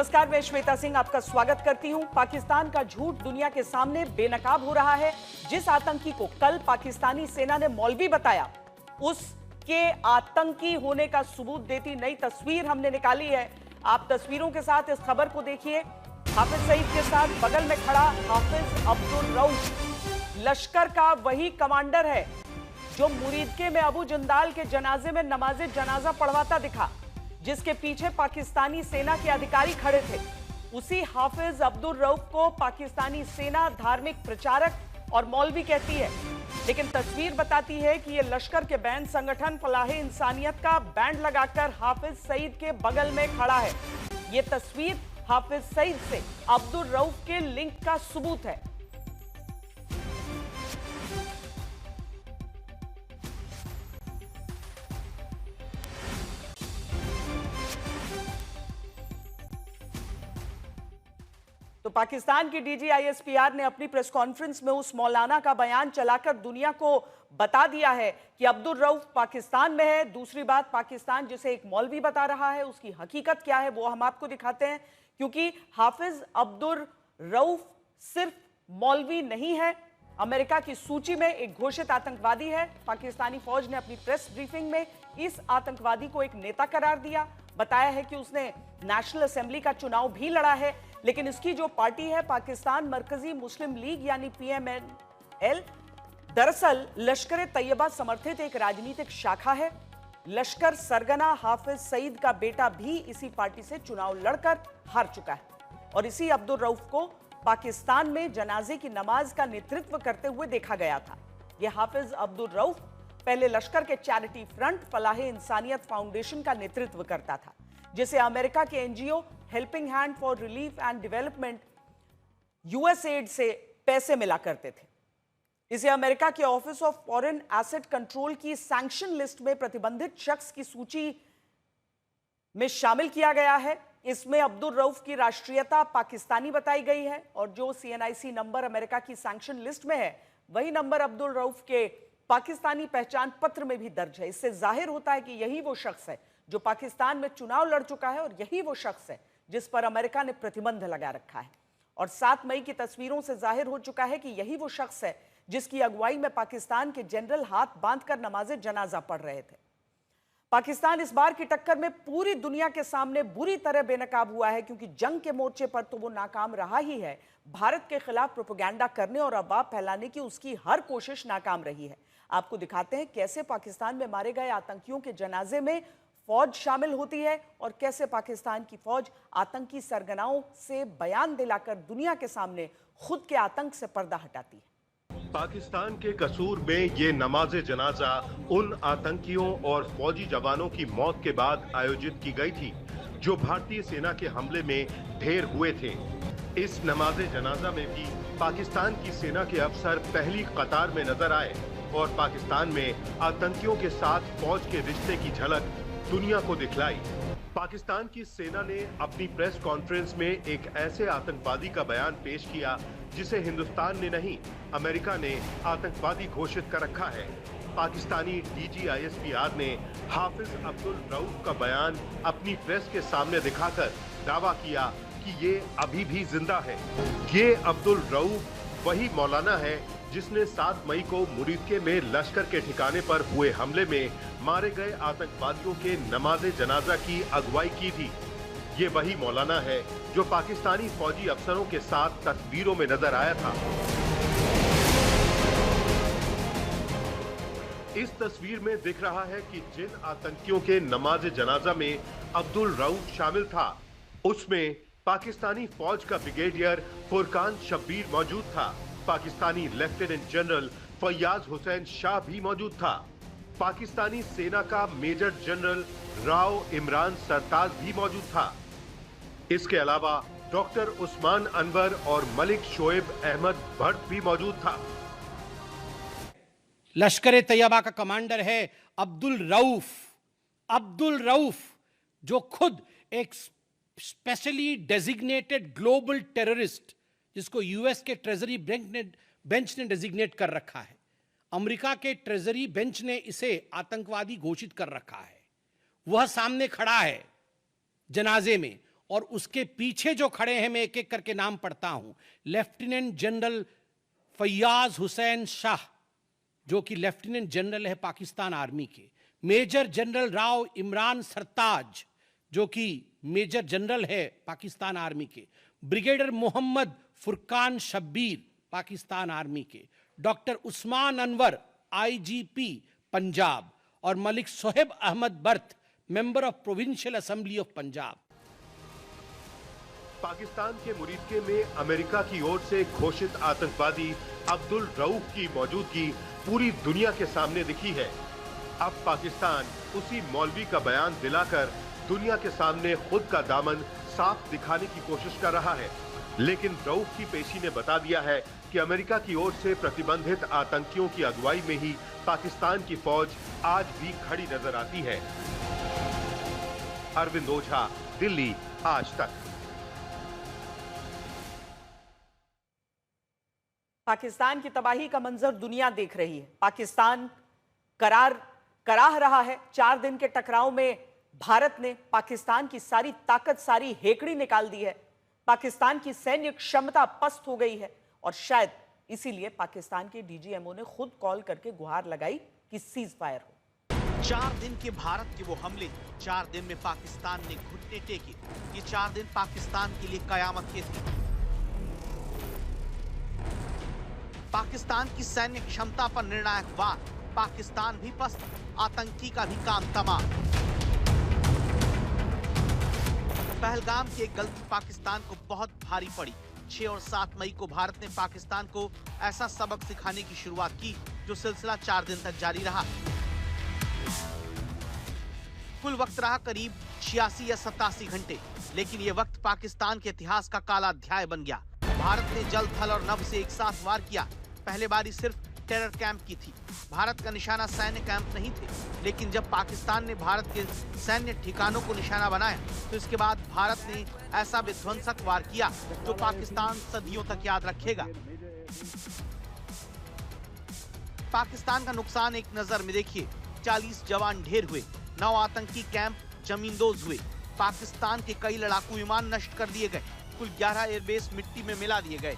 नमस्कार, मैं श्वेता सिंह आपका स्वागत करती हूं। पाकिस्तान का झूठ दुनिया के सामने बेनकाब हो रहा है। जिस आतंकी को कल पाकिस्तानी सेना ने मौलवी बताया, उसके आतंकी होने का सबूत देती नई तस्वीर हमने निकाली है। आप तस्वीरों के साथ इस खबर को देखिए। हाफिज सईद के साथ बगल में खड़ा हाफिज अब्दुल रऊफ लश्कर का वही कमांडर है जो मुरीदके में अबू जंदाल के जनाजे में नमाजे जनाजा पढ़वाता दिखा, जिसके पीछे पाकिस्तानी सेना के अधिकारी खड़े थे। उसी हाफिज अब्दुल रऊफ को पाकिस्तानी सेना धार्मिक प्रचारक और मौलवी कहती है, लेकिन तस्वीर बताती है कि यह लश्कर के बैंड संगठन फलाहे इंसानियत का बैंड लगाकर हाफिज सईद के बगल में खड़ा है। यह तस्वीर हाफिज सईद से अब्दुल रऊफ के लिंक का सबूत है। तो पाकिस्तान की डीजीआईएसपीआर ने अपनी प्रेस कॉन्फ्रेंस में उस मौलाना का बयान चलाकर दुनिया को बता दिया है कि अब्दुल रऊफ पाकिस्तान में है। दूसरी बात, पाकिस्तान जिसे एक मौलवी बता रहा है उसकी हकीकत क्या है वो हम आपको दिखाते हैं, क्योंकि हाफिज अब्दुल रऊफ सिर्फ मौलवी नहीं है, अमेरिका की सूची में एक घोषित आतंकवादी है। पाकिस्तानी फौज ने अपनी प्रेस ब्रीफिंग में इस आतंकवादी को एक नेता करार दिया, बताया है कि उसने नेशनल असेंबली का चुनाव भी लड़ा है, लेकिन इसकी जो पार्टी है पाकिस्तान मरकजी मुस्लिम लीग यानी PMNL, दरअसल लश्कर तैयबा समर्थित एक राजनीतिक शाखा है। लश्कर सरगना हाफिज सईद का बेटा भी इसी पार्टी से चुनाव लड़कर हार चुका है और इसी अब्दुल रऊफ को पाकिस्तान में जनाजे की नमाज का नेतृत्व करते हुए देखा गया था। यह हाफिज अब्दुल रऊफ पहले लश्कर के चैरिटी फ्रंट फलाहे इंसानियत फाउंडेशन का नेतृत्व करता था, जिसे अमेरिका के NGO helping hand for relief and development USAID से पैसे मिला करते थे। इसे अमेरिका के office of foreign asset control की सैंक्शन लिस्ट में प्रतिबंधित शख्स की सूची में शामिल किया गया है। इसमें अब्दुल रऊफ की राष्ट्रीयता पाकिस्तानी बताई गई है और जो CNIC नंबर अमेरिका की सैंक्शन लिस्ट में है वही नंबर अब्दुल रऊफ के पाकिस्तानी पहचान पत्र में भी दर्ज है। इससे जाहिर होता है कि यही वो शख्स है जो पाकिस्तान में चुनाव लड़ चुका है और यही वो शख्स है जिस पर अमेरिका ने प्रतिबंध लगा रखा है। और 7 मई की तस्वीरों से जाहिर हो चुका है कि यही वो शख्स है जिसकी अगुवाई में पाकिस्तान के जनरल हाथ बांधकर नमाजे जनाजा पढ़ रहे थे। पाकिस्तान इस बार की टक्कर में पूरी दुनिया के सामने बुरी तरह बेनकाब हुआ है, क्योंकि जंग के मोर्चे पर तो वो नाकाम रहा ही है, भारत के खिलाफ प्रोपेगेंडा करने और अफवाह फैलाने की उसकी हर कोशिश नाकाम रही है। आपको दिखाते हैं कैसे पाकिस्तान में मारे गए आतंकियों के जनाजे में फौज शामिल होती है और कैसे पाकिस्तान की फौज आतंकी सरगनाओं से बयान दिलाकर दुनिया के सामने खुद के आतंक से पर्दा हटाती है। पाकिस्तान के कसूर में ये नमाज जनाजा उन आतंकियों और फौजी जवानों की मौत के बाद आयोजित की गई थी जो भारतीय सेना के हमले में ढेर हुए थे। इस नमाज जनाजा में भी पाकिस्तान की सेना के अफसर पहली कतार में नजर आए और पाकिस्तान में आतंकियों के साथ फौज के रिश्ते की झलक दुनिया को दिखलाई। पाकिस्तान की सेना ने अपनी प्रेस कॉन्फ्रेंस में एक ऐसे आतंकवादी का बयान पेश किया जिसे हिंदुस्तान ने नहीं, अमेरिका ने आतंकवादी घोषित कर रखा है। पाकिस्तानी DGISPR ने हाफिज अब्दुल रऊफ का बयान अपनी प्रेस के सामने दिखाकर दावा किया कि ये अभी भी जिंदा है। ये अब्दुल रऊफ वही मौलाना है जिसने 7 मई को मुरीदके में लश्कर के ठिकाने पर हुए हमले में मारे गए आतंकवादियों के नमाजे जनाजा की अगुवाई की थी। ये वही मौलाना है जो पाकिस्तानी फौजी अफसरों के साथ तस्वीरों में नजर आया था। इस तस्वीर में दिख रहा है कि जिन आतंकियों के नमाज जनाजा में अब्दुल रऊफ शामिल था, उसमें पाकिस्तानी फौज का ब्रिगेडियर फुरकान शब्बीर मौजूद था। पाकिस्तानी लेफ्टिनेंट जनरल फैयाज हुसैन शाह भी मौजूद था। पाकिस्तानी सेना का मेजर जनरल राव इमरान सरताज भी मौजूद था। इसके अलावा डॉक्टर उस्मान अनवर और मलिक शोएब अहमद भट्ट भी मौजूद था। लश्कर तैयबा का कमांडर है अब्दुल रऊफ। अब्दुल रऊफ जो खुद एक स्पेशली डेजिग्नेटेड ग्लोबल टेररिस्ट, जिसको US के ट्रेजरी बेंच ने डेजिग्नेट कर रखा है, अमेरिका के ट्रेजरी बेंच ने इसे आतंकवादी घोषित कर रखा है। वह सामने खड़ा है जनाजे में और उसके पीछे जो खड़े हैं, मैं एक एक करके नाम पढ़ता हूं। लेफ्टिनेंट जनरल फैयाज हुसैन शाह, जो कि लेफ्टिनेंट जनरल है पाकिस्तान आर्मी के। मेजर जनरल राव इमरान सरताज, जो कि मेजर जनरल है पाकिस्तान आर्मी के। ब्रिगेडियर मोहम्मद फुरकान शब्बीर, पाकिस्तान आर्मी के। Doctor Usman Anwar, IGP Punjab. और Malik Sohaib Ahmad Barth, member of provincial assembly of Punjab. Pakistan के मुरीदके में अमेरिका की ओर से घोषित आतंकवादी अब्दुल रऊफ की मौजूदगी पूरी दुनिया के सामने दिखी है। अब पाकिस्तान उसी मौलवी का बयान दिलाकर दुनिया के सामने खुद का दामन साफ दिखाने की कोशिश कर रहा है। लेकिन रऊफ की पेशी ने बता दिया है कि अमेरिका की ओर से प्रतिबंधित आतंकियों की अगुवाई में ही पाकिस्तान की फौज आज भी खड़ी नजर आती है। अरविंद ओझा, दिल्ली, आज तक। पाकिस्तान की तबाही का मंजर दुनिया देख रही है। पाकिस्तान कराह रहा है। 4 दिन के टकराव में भारत ने पाकिस्तान की सारी ताकत, सारी हेकड़ी निकाल दी है। पाकिस्तान की सैन्य क्षमता पस्त हो गई है और शायद इसीलिए पाकिस्तान के डीजीएमओ ने खुद कॉल करके गुहार लगाई कि सीज फायर हो। 4 दिन के भारत के वो हमले, 4 दिन में पाकिस्तान ने घुटने टेके। ये 4 दिन पाकिस्तान के लिए कयामत के थे। पाकिस्तान की सैन्य क्षमता पर निर्णायक वार। पाकिस्तान भी पस्त, आतंकी का भी काम तमाम। पहलगाम की एक गलती पाकिस्तान को बहुत भारी पड़ी। 6 और 7 मई को भारत ने पाकिस्तान को ऐसा सबक सिखाने की शुरुआत की जो सिलसिला 4 दिन तक जारी रहा। कुल वक्त रहा करीब 86 या 87 घंटे, लेकिन ये वक्त पाकिस्तान के इतिहास का काला अध्याय बन गया। भारत ने जल, थल और नभ से एक साथ वार किया। पहले बारी सिर्फ टेरर कैंप की थी। भारत का निशाना सैन्य कैंप नहीं थे, लेकिन जब पाकिस्तान ने भारत के सैन्य ठिकानों को निशाना बनाया तो इसके बाद भारत ने ऐसा विध्वंसक वार किया जो पाकिस्तान सदियों तक याद रखेगा। पाकिस्तान का नुकसान एक नजर में देखिए। 40 जवान ढेर हुए, 9 आतंकी कैंप जमींदोज हुए, पाकिस्तान के कई लड़ाकू विमान नष्ट कर दिए गए, कुल 11 एयरबेस मिट्टी में मिला दिए गए।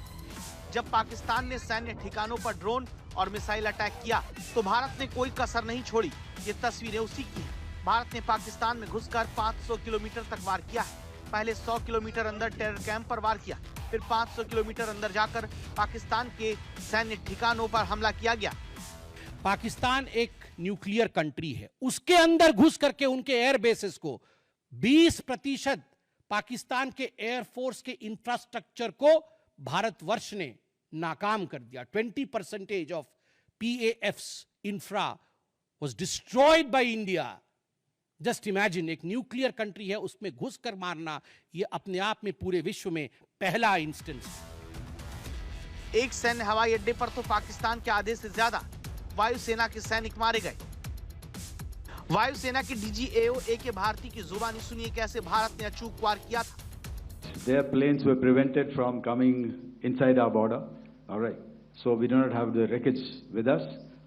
जब पाकिस्तान ने सैन्य ठिकानों पर ड्रोन और मिसाइल अटैक किया तो भारत ने कोई कसर नहीं छोड़ी। ये तस्वीरें उसी की हैं। भारत ने पाकिस्तान में घुसकर 500 किलोमीटर तक वार किया है। पहले 100 किलोमीटर अंदर टेरर कैंप पर वार किया, फिर 500 किलोमीटर अंदर जाकर पाकिस्तान के सैन्य ठिकानों पर हमला किया गया। पाकिस्तान एक न्यूक्लियर कंट्री है, उसके अंदर घुस करके उनके एयर बेसिस को 20% पाकिस्तान के एयरफोर्स के इंफ्रास्ट्रक्चर को भारतवर्ष ने नाकाम कर दिया। 20% of PAF's infra was destroyed by India. Just imagine, एक न्यूक्लियर कंट्री है, उसमें घुसकर मारना, यह अपने आप में पूरे विश्व में पहला इंस्टेंस। एक सैन्य हवाई अड्डे पर तो पाकिस्तान के आधे से ज्यादा वायुसेना के सैनिक मारे गए। वायुसेना के DG AO AK भारती की जुबानी सुनिए कैसे भारत ने अचूक वार किया था। Their planes were prevented from coming inside our border. All right. So we do not have the wreckage with us,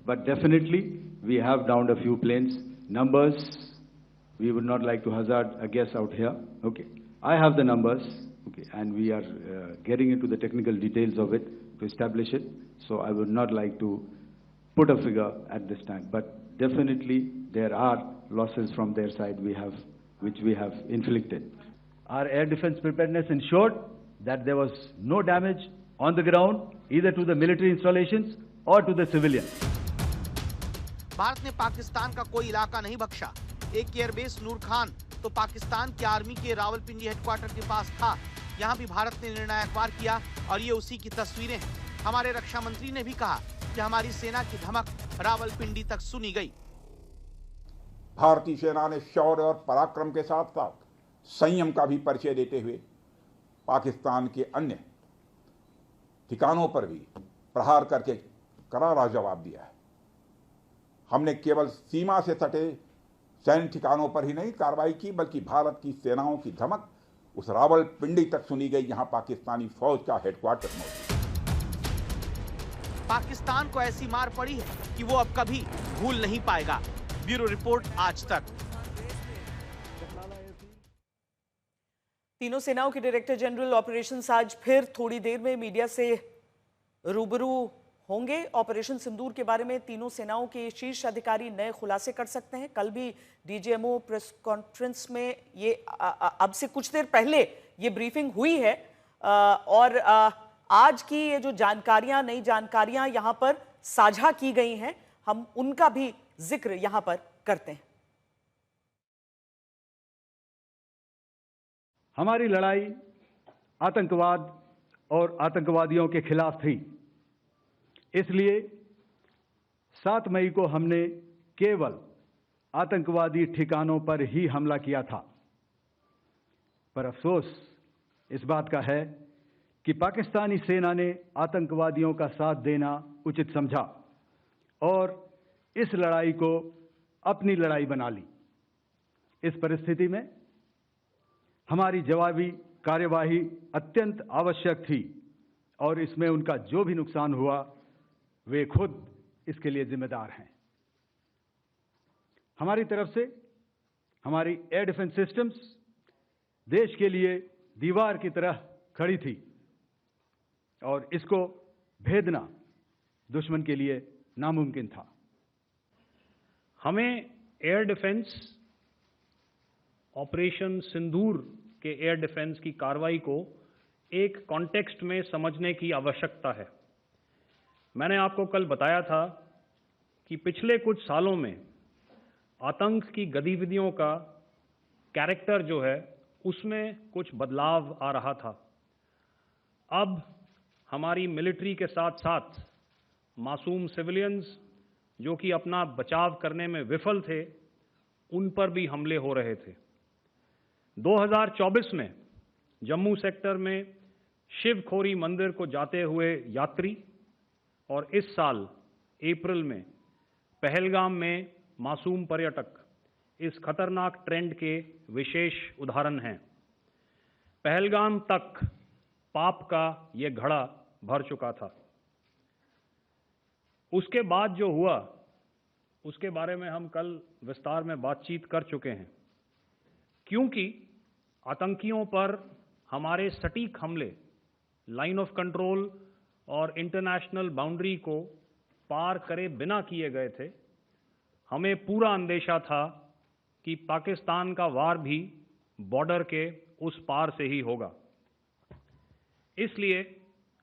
but definitely we have downed a few planes. Numbers, we would not like to hazard a guess out here. Okay. I have the numbers. Okay. And we are getting into the technical details of it to establish it. So I would not like to put a figure at this time, but definitely there are losses from their side which we have inflicted. Our air defense preparedness ensured that there was no damage on the ground, either to the military installations or to the civilians. Bharat ने पाकिस्तान का कोई इलाका नहीं बख्शा। एक airbase नूर खान तो पाकिस्तान के army के रावलपिंडी हेडक्वार्टर के पास था। यहाँ भी भारत ने निर्णायक वार किया और ये उसी की तस्वीरें हैं। हमारे रक्षा मंत्री ने भी कहा कि हमारी सेना की धमक रावलपिंडी तक सुनी गई। भारतीय सेना ने शौर्य और पराक्रम के साथ साथ संयम का भी परिचय देते हुए पाकिस्तान के अन्य ठिकानों पर भी प्रहार करके करारा जवाब दिया है। हमने केवल सीमा से सटे सैन्य ठिकानों पर ही नहीं कार्रवाई की, बल्कि भारत की सेनाओं की धमक उस रावलपिंडी तक सुनी गई, जहां पाकिस्तानी फौज का हेडक्वार्टर मौजूद। पाकिस्तान को ऐसी मार पड़ी है कि वो अब कभी भूल नहीं पाएगा। ब्यूरो रिपोर्ट, आज तक। तीनों सेनाओं के डायरेक्टर जनरल ऑपरेशंस आज फिर थोड़ी देर में मीडिया से रूबरू होंगे। ऑपरेशन सिंदूर के बारे में तीनों सेनाओं के शीर्ष अधिकारी नए खुलासे कर सकते हैं। कल भी डीजीएमओ प्रेस कॉन्फ्रेंस में ये अब से कुछ देर पहले ये ब्रीफिंग हुई है और आज की ये जो जानकारियां, नई जानकारियां यहां पर साझा की गई हैं, हम उनका भी जिक्र यहां पर करते हैं। हमारी लड़ाई आतंकवाद और आतंकवादियों के खिलाफ थी, इसलिए 7 मई को हमने केवल आतंकवादी ठिकानों पर ही हमला किया था। पर अफसोस इस बात का है कि पाकिस्तानी सेना ने आतंकवादियों का साथ देना उचित समझा और इस लड़ाई को अपनी लड़ाई बना ली। इस परिस्थिति में हमारी जवाबी कार्यवाही अत्यंत आवश्यक थी और इसमें उनका जो भी नुकसान हुआ वे खुद इसके लिए जिम्मेदार हैं। हमारी तरफ से हमारी एयर डिफेंस सिस्टम्स देश के लिए दीवार की तरह खड़ी थी और इसको भेदना दुश्मन के लिए नामुमकिन था। हमें एयर डिफेंस ऑपरेशन सिंदूर के एयर डिफेंस की कार्रवाई को एक कॉन्टेक्स्ट में समझने की आवश्यकता है। मैंने आपको कल बताया था कि पिछले कुछ सालों में आतंक की गतिविधियों का कैरेक्टर जो है उसमें कुछ बदलाव आ रहा था। अब हमारी मिलिट्री के साथ साथ मासूम सिविलियंस जो कि अपना बचाव करने में विफल थे, उन पर भी हमले हो रहे थे। 2024 में जम्मू सेक्टर में शिवखोरी मंदिर को जाते हुए यात्री और इस साल अप्रैल में पहलगाम में मासूम पर्यटक इस खतरनाक ट्रेंड के विशेष उदाहरण हैं। पहलगाम तक पाप का ये घड़ा भर चुका था। उसके बाद जो हुआ उसके बारे में हम कल विस्तार में बातचीत कर चुके हैं। क्योंकि आतंकियों पर हमारे सटीक हमले लाइन ऑफ कंट्रोल और इंटरनेशनल बाउंड्री को पार करे बिना किए गए थे, हमें पूरा अंदेशा था कि पाकिस्तान का वार भी बॉर्डर के उस पार से ही होगा। इसलिए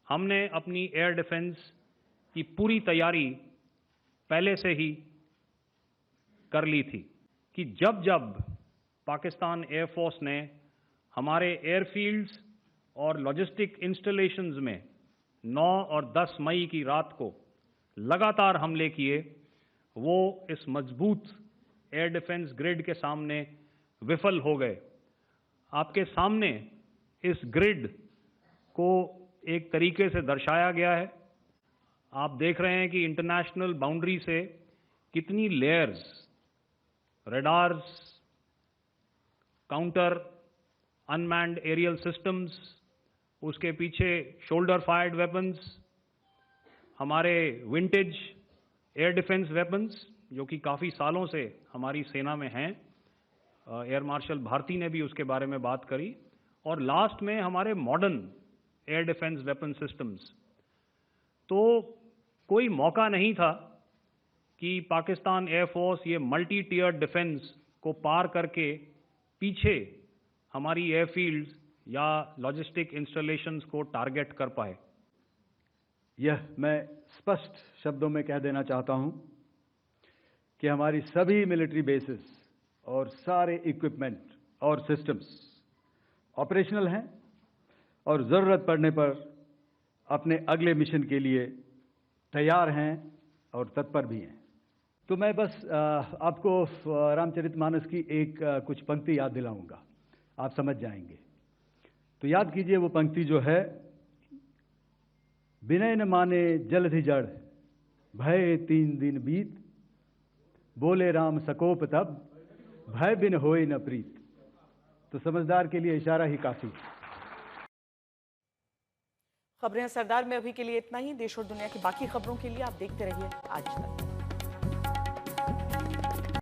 हमने अपनी एयर डिफेंस की पूरी तैयारी पहले से ही कर ली थी कि जब जब पाकिस्तान एयरफोर्स ने हमारे एयरफील्ड्स और लॉजिस्टिक इंस्टॉलेशंस में 9 और 10 मई की रात को लगातार हमले किए, वो इस मजबूत एयर डिफेंस ग्रिड के सामने विफल हो गए। आपके सामने इस ग्रिड को एक तरीके से दर्शाया गया है। आप देख रहे हैं कि इंटरनेशनल बाउंड्री से कितनी layers, radars, counter unmanned aerial systems, उसके पीछे शोल्डर फायर्ड वेपन्स, हमारे विंटेज एयर डिफेंस वेपन्स जो कि काफ़ी सालों से हमारी सेना में हैं। एयर मार्शल भारती ने भी उसके बारे में बात करी। और लास्ट में हमारे modern air defence weapon systems. तो कोई मौका नहीं था कि पाकिस्तान एयरफोर्स ये मल्टी टीयर डिफेंस को पार करके पीछे हमारी एयरफील्ड्स या लॉजिस्टिक इंस्टॉलेशंस को टारगेट कर पाए। यह मैं स्पष्ट शब्दों में कह देना चाहता हूं कि हमारी सभी मिलिट्री बेसिस और सारे इक्विपमेंट और सिस्टम्स ऑपरेशनल हैं और ज़रूरत पड़ने पर अपने अगले मिशन के लिए तैयार हैं और तत्पर भी हैं। तो मैं बस आपको रामचरितमानस की एक कुछ पंक्ति याद दिलाऊंगा, आप समझ जाएंगे। तो याद कीजिए वो पंक्ति जो है, विनय न माने जलधि जड़, भय 3 दिन बीत, बोले राम सकोप तब, भय बिन होए न प्रीत। तो समझदार के लिए इशारा ही काफी है। खबरें सरदार में अभी के लिए इतना ही। देश और दुनिया की बाकी खबरों के लिए आप देखते रहिए आज तक।